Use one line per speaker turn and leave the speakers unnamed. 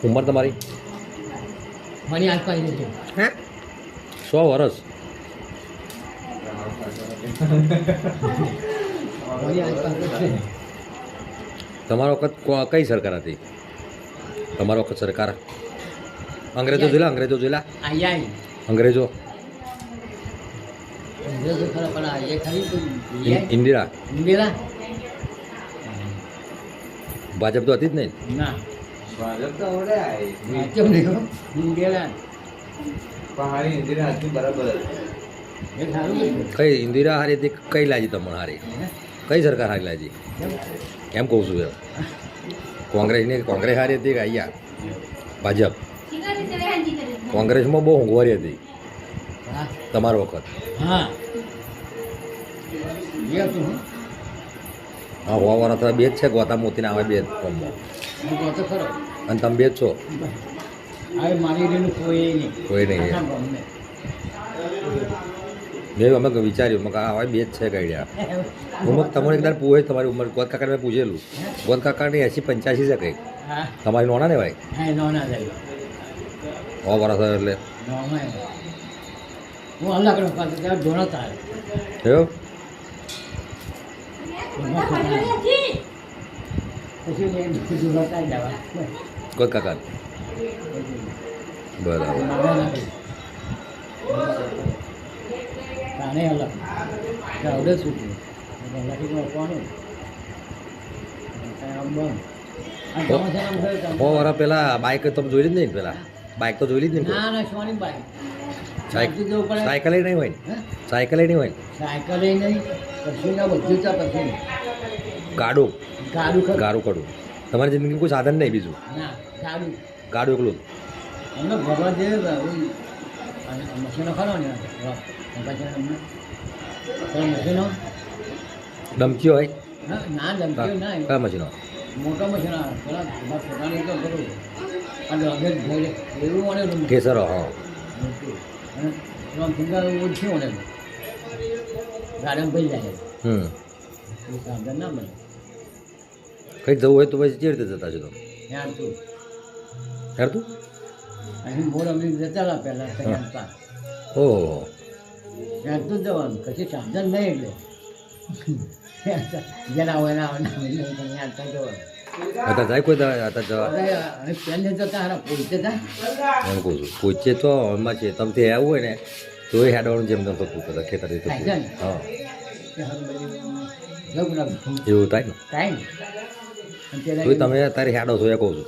ઉંમર તમારી
મારી આસપાસ છે.
હા
100 વર્ષ.
મારી આસપાસ છે.
તમારો વખત કઈ સરકાર હતી? તમારો વખત સરકાર અંગ્રેજો જોયેલા? અંગ્રેજો જોયેલા?
આઈ
અંગ્રેજો
અંગ્રેજો ખરા પણ આ એ ખરી તો આઈ
ઇન્દિરા
ઇન્દિરા
ભાજપ તો હતી જ નહીં.
ના
ભાજપ તો આવડે આય
કેમ નહીં ઇન્દિરા
પહાડી ઇન્દિરા હતી બરાબર
એ સારું છે.
કઈ ઇન્દિરા હારી હતી? કઈ લાજી તમને હારી? કઈ સરકાર હારી લાજી? એમ કહું છું એમ. કોંગ્રેસ હારી હતી કે અહીંયા ભાજપ? કોંગ્રેસમાં બહુ ઊંઘવારી હતી
હા
તમારો વખત.
હા એ હતું
હા હોવાવાળા થયા બે જ છે, ગોતા મોતીને આવે બે જ ફોર્મમાં.
હું કહું તો ખરો
અને તમે બે જ છો?
હવે મારી રેલું કોઈ નહીં.
કોઈ નહીં.
આખા ગામને.
મેં અમે વિચાર્યું મેં કહા હવે બે જ છે કઈડ્યા. હું તમને એકદાર પૂછે તમારી ઉંમર ગોત કાકાને મેં પૂછેલું. ગોત કાકાની 80-85 છે કંઈક.
હા
તમારી નોના ને ભાઈ?
હા નોના જાય
હોવાવાળા થયા એટલે
નોના હું અલગ રખા ત્યારે ધોણા તારે
એવું?
પછી મેં ધોણા તારી જવા
ગોત કાકા બરાબર.
તાણે અલગ આવડે શું થયું કોનું
હોવાળા પેલા બાઇક તમે જોઈ જ નહીં ને? પેલા બાઇક તો જોઈ જ નહીં ને?
ના ના સોની બાઈક
સાયકલ નહીં હોય ને? સાયકલ નહીં હોય ને?
સાયકલ નહીં કશું ના બધું ચા પછી
ગાડું
ગાડું ખરું
ગાડું કડું. તમારી જિંદગીમાં કોઈ સાધન નહીં બીજું?
ના ગાડું
ગાડું એકલું જ?
અમને ભરવા દે મશીનો ખરો ને મશીનો
ડમકીઓ હોય?
ના ના ધમકીઓ ના
કયા મશીનો?
મોટા મશીનો આવે પેલા છોકરાને તો ખરું અને અગર એવું મને
કેસરો હા.
અને ફિંગર ઓછું મને ગાર્ડન પડી જાય
હમ.
એ સાધન ના મળે
કંઈક જવું હોય તો પછી કેવી રીતે જતા છો તમે?
ત્યાં તું
યાર તું
અહીં મોડ અમલી જતા હતા પહેલાં ત્યાં પાસ
ઓહો.
ત્યાં તું જવાનું કશું સાધન નહીં એટલે જેના હોય ના ત્યાં જવાનું
અત્યારે જાય કોઈ દાડે અત્યારે જવા?
હવે પેલે જતા હારા પોતે જાય
એમ કહું છું પૂછે તો એમાં છે તમે તે આવવું હોય ને તો એ હેડવાનું જેમ તેમ થતું હતા ખેતરથી થતું.
થાય છે ને?
હા
જવું
એવું થાય ને?
ટાઈમ અને
તો તમે અત્યારે હેડો છો એ કહું છું.